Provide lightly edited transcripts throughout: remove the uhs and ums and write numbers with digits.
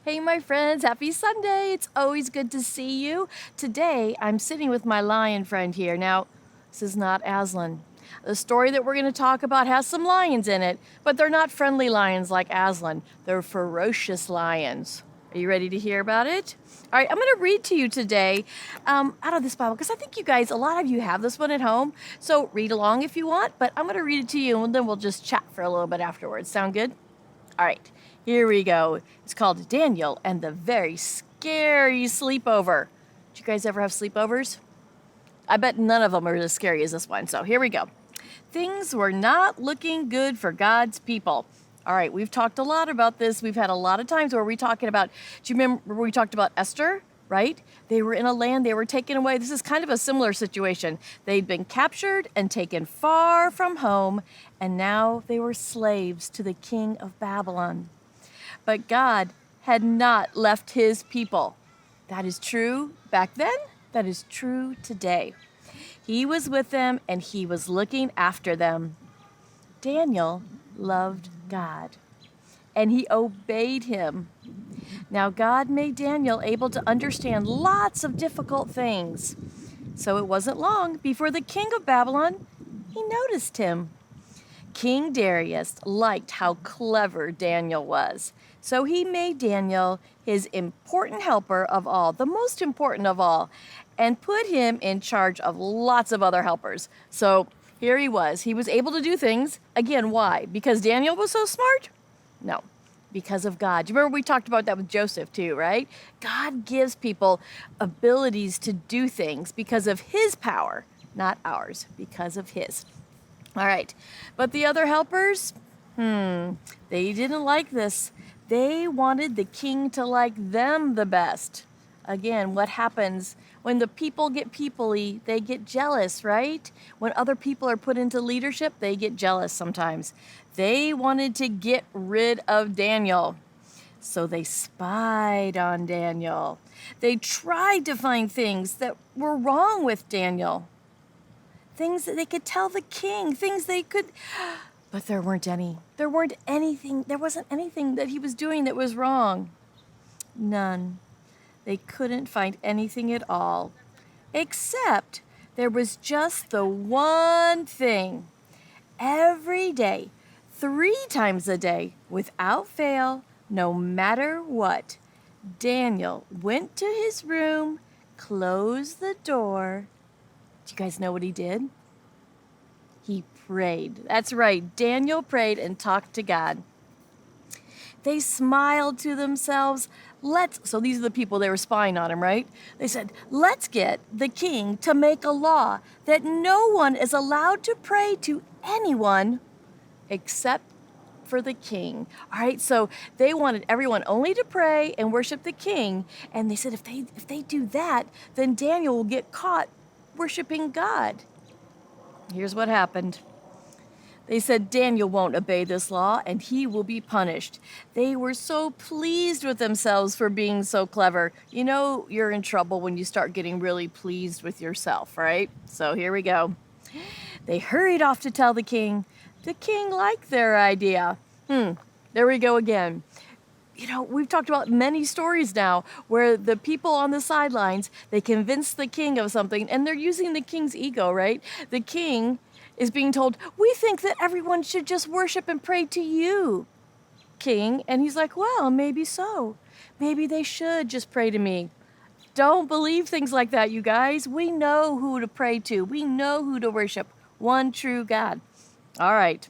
Hey, my friends, happy Sunday. It's always good to see you. Today, I'm sitting with my lion friend here. Now, this is not Aslan. The story that we're going to talk about has some lions in it, but they're not friendly lions like Aslan. They're ferocious lions. Are you ready to hear about it? All right, I'm going to read to you today out of this Bible because I think you guys, a lot of you have this one at home. So read along if you want, but I'm going to read it to you and then we'll just chat for a little bit afterwards. Sound good? All right, here we go. It's called Daniel and the Very Scary Sleepover. Did you guys ever have sleepovers? I bet none of them are as scary as this one. So here we go. Things were not looking good for God's people. All right, we've talked a lot about this. We've had a lot of times where we're talking about, do you remember we talked about Esther, right? They were in a land, they were taken away. This is kind of a similar situation. They'd been captured and taken far from home, and now they were slaves to the king of Babylon. But God had not left his people. That is true back then. That is true today. He was with them and he was looking after them. Daniel loved God and he obeyed him. Now, God made Daniel able to understand lots of difficult things. So it wasn't long before the king of Babylon, he noticed him. King Darius liked how clever Daniel was. So he made Daniel his important helper of all, the most important of all, and put him in charge of lots of other helpers. So here he was. He was able to do things. Again, why? Because Daniel was so smart? No, because of God. Do you remember we talked about that with Joseph too, right? God gives people abilities to do things because of his power, not ours, because of his. All right, but the other helpers, they didn't like this. They wanted the king to like them the best. Again, what happens when the people get peoply, they get jealous, right? When other people are put into leadership, they get jealous sometimes. They wanted to get rid of Daniel. So they spied on Daniel. They tried to find things that were wrong with Daniel. Things that they could tell the king, things they could, but there weren't any. There wasn't anything that he was doing that was wrong. None. They couldn't find anything at all, except there was just the one thing. Every day, 3 times a day, without fail, no matter what, Daniel went to his room, closed the door. Do you guys know what he did? He prayed. That's right. Daniel prayed and talked to God. They smiled to themselves. So these are the people they were spying on him, right? They said, let's get the king to make a law that no one is allowed to pray to anyone except for the king. All right, so they wanted everyone only to pray and worship the king. And they said if they do that, then Daniel will get caught worshiping God. Here's what happened. They said Daniel won't obey this law and he will be punished. They were so pleased with themselves for being so clever. You know, you're in trouble when you start getting really pleased with yourself, right? So here we go. They hurried off to tell the king. The king liked their idea. There we go again. You know, we've talked about many stories now where the people on the sidelines, they convince the king of something and they're using the king's ego, right? The king is being told, we think that everyone should just worship and pray to you, king. And he's like, well, maybe so. Maybe they should just pray to me. Don't believe things like that, you guys. We know who to pray to. We know who to worship. One true God. All right.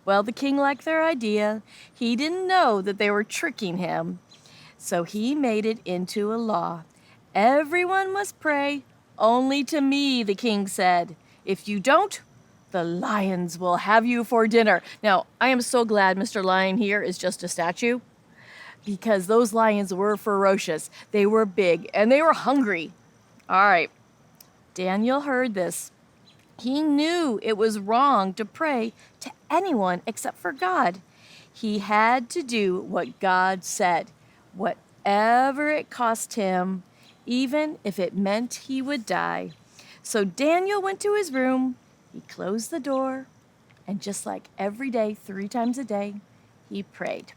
Well, the king liked their idea. He didn't know that they were tricking him. So he made it into a law. Everyone must pray only to me, the king said. If you don't, the lions will have you for dinner. Now, I am so glad Mr. Lion here is just a statue because those lions were ferocious. They were big and they were hungry. All right. Daniel heard this. He knew it was wrong to pray to anyone except for God. He had to do what God said, whatever it cost him, even if it meant he would die. So Daniel went to his room, he closed the door, and just like every day, 3 times a day, he prayed.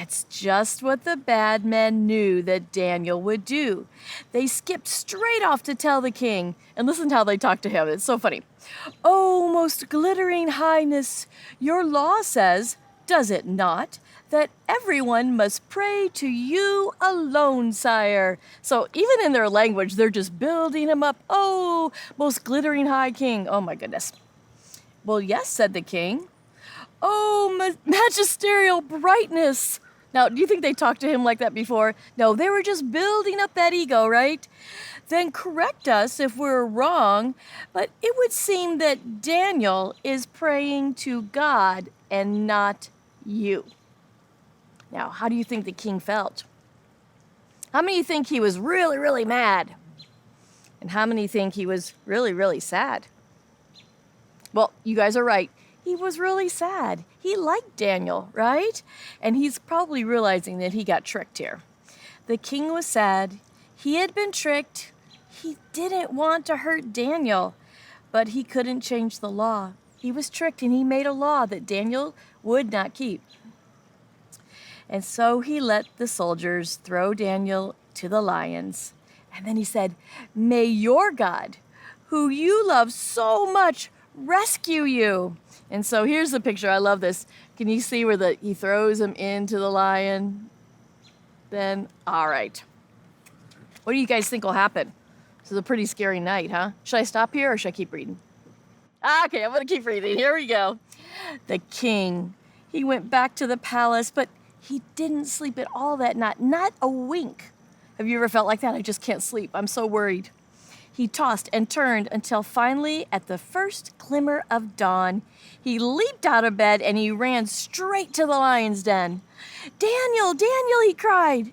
That's just what the bad men knew that Daniel would do. They skipped straight off to tell the king, and listen to how they talked to him. It's so funny. "Oh, most glittering highness, your law says, does it not, that everyone must pray to you alone, sire." So even in their language, they're just building him up. "Oh, most glittering high king." Oh my goodness. "Well, yes," said the king. "Oh, magisterial brightness." Now, do you think they talked to him like that before? No, they were just building up that ego, right? "Then correct us if we're wrong, but it would seem that Daniel is praying to God and not you." Now, how do you think the king felt? How many think he was really, really mad? And how many think he was really, really sad? Well, you guys are right. He was really sad. He liked Daniel, right? And he's probably realizing that he got tricked here. The king was sad. He had been tricked. He didn't want to hurt Daniel, but he couldn't change the law. He was tricked, and he made a law that Daniel would not keep. And so he let the soldiers throw Daniel to the lions. And then he said, "May your God, who you love so much, rescue you." And so here's the picture. I love this. Can you see where he throws him into the lion? Then, all right. What do you guys think will happen? This is a pretty scary night, huh? Should I stop here or should I keep reading? Okay, I'm going to keep reading. Here we go. The king, he went back to the palace, but he didn't sleep at all that night. Not a wink. Have you ever felt like that? I just can't sleep. I'm so worried. He tossed and turned until finally, at the first glimmer of dawn, he leaped out of bed and he ran straight to the lion's den. "Daniel, Daniel," he cried,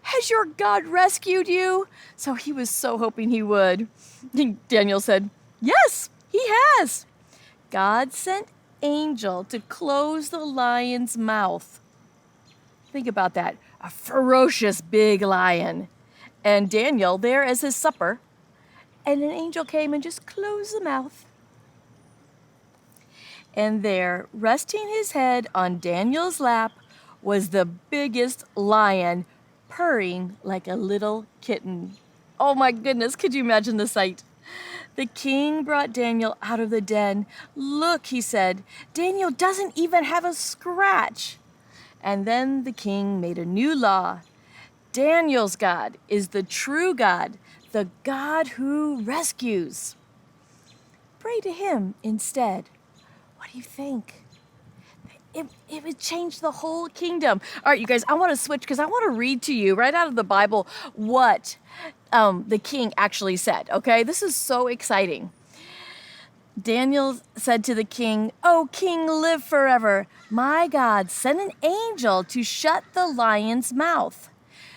"has your God rescued you?" So he was so hoping he would. Daniel said, "Yes, he has." God sent angel to close the lion's mouth. Think about that. A ferocious big lion. And Daniel there as his supper. And an angel came and just closed the mouth. And there, resting his head on Daniel's lap, was the biggest lion, purring like a little kitten. Oh my goodness, could you imagine the sight? The king brought Daniel out of the den. "Look," he said, "Daniel doesn't even have a scratch." And then the king made a new law. Daniel's God is the true God, the God who rescues. Pray to him instead. What do you think? It would change the whole kingdom. All right, you guys, I want to switch because I want to read to you right out of the Bible what the king actually said, okay? This is so exciting. Daniel said to the king, "Oh, king, live forever. My God sent an angel to shut the lion's mouth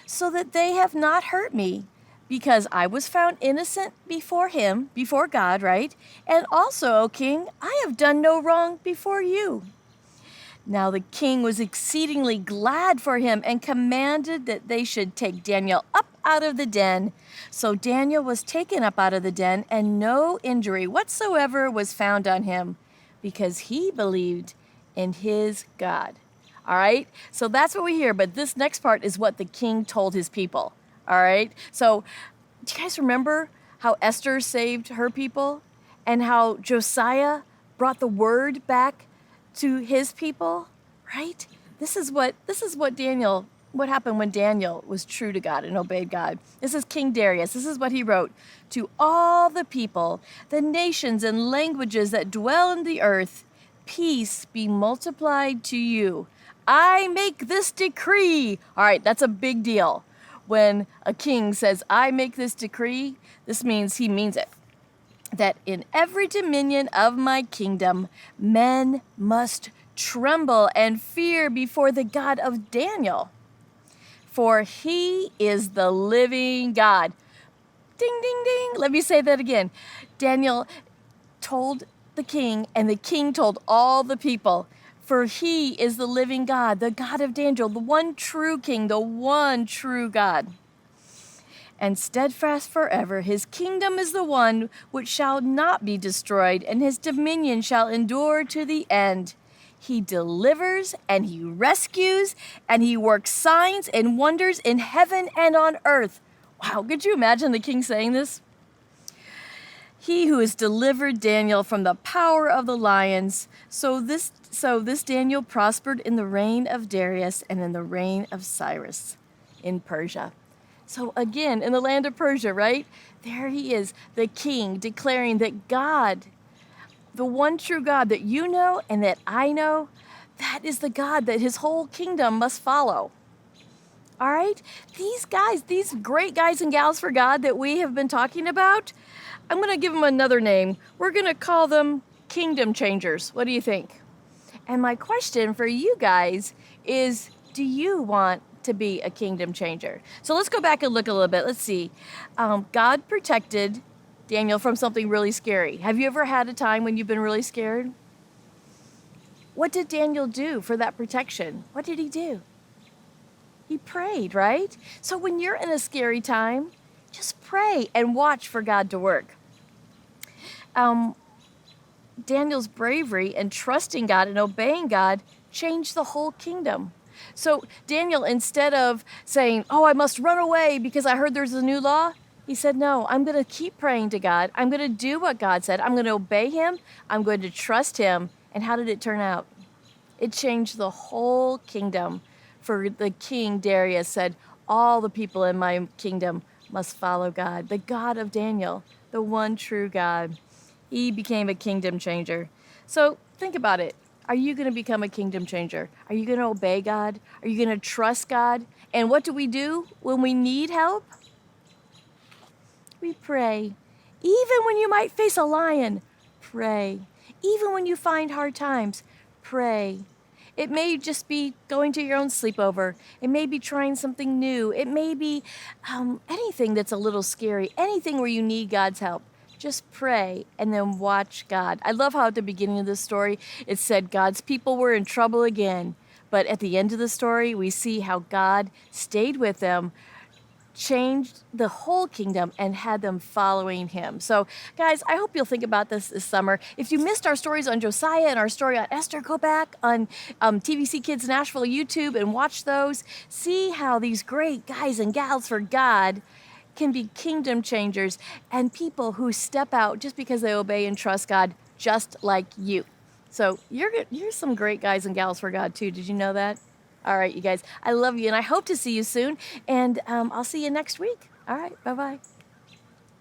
so that they have not hurt me, because I was found innocent before him, before God, right? And also, O king, I have done no wrong before you." Now the king was exceedingly glad for him and commanded that they should take Daniel up out of the den. So Daniel was taken up out of the den, and no injury whatsoever was found on him, because he believed in his God. All right? So that's what we hear, but this next part is what the king told his people. All right? So do you guys remember how Esther saved her people and how Josiah brought the word back to his people, right? This is what happened when Daniel was true to God and obeyed God. This is King Darius. This is what he wrote. "To all the people, the nations and languages that dwell in the earth, peace be multiplied to you. I make this decree." All right, that's a big deal. When a king says, "I make this decree," this means he means it. "That in every dominion of my kingdom, men must tremble and fear before the God of Daniel. For he is the living God." Ding, ding, ding. Let me say that again. Daniel told the king, and the king told all the people, "For he is the living God, the God of Daniel, the one true king, the one true God. And steadfast forever, his kingdom is the one which shall not be destroyed, and his dominion shall endure to the end. He delivers and he rescues and he works signs and wonders in heaven and on earth. Wow, could you imagine the king saying this? He who has delivered Daniel from the power of the lions. So this Daniel prospered in the reign of Darius and in the reign of Cyrus in Persia. So again, in the land of Persia, right? There he is, the king, declaring that God, the one true God that you know and that I know, that is the God that his whole kingdom must follow. All right? These guys, these great guys and gals for God that we have been talking about, I'm going to give them another name. We're going to call them kingdom changers. What do you think? And my question for you guys is, do you want to be a kingdom changer? So let's go back and look a little bit. Let's see. God protected Daniel from something really scary. Have you ever had a time when you've been really scared? What did Daniel do for that protection? What did he do? He prayed, right? So when you're in a scary time, just pray and watch for God to work. Daniel's bravery and trusting God and obeying God changed the whole kingdom. So Daniel, instead of saying, oh, I must run away because I heard there's a new law, he said, no, I'm going to keep praying to God. I'm going to do what God said. I'm going to obey him. I'm going to trust him. And how did it turn out? It changed the whole kingdom. For the king Darius said, all the people in my kingdom must follow God, the God of Daniel, the one true God. He became a kingdom changer. So think about it. Are you going to become a kingdom changer? Are you going to obey God? Are you going to trust God? And what do we do when we need help? We pray. Even when you might face a lion, pray. Even when you find hard times, pray. It may just be going to your own sleepover. It may be trying something new. It may be anything that's a little scary, anything where you need God's help. Just pray and then watch God. I love how at the beginning of the story, it said God's people were in trouble again. But at the end of the story, we see how God stayed with them, changed the whole kingdom and had them following him. So guys, I hope you'll think about this summer. If you missed our stories on Josiah and our story on Esther, go back on TVC Kids Nashville YouTube and watch those. See how these great guys and gals for God can be kingdom changers and people who step out just because they obey and trust God, just like you. So you're some great guys and gals for God too. Did you know that? All right, you guys, I love you, and I hope to see you soon, and I'll see you next week. All right, bye-bye.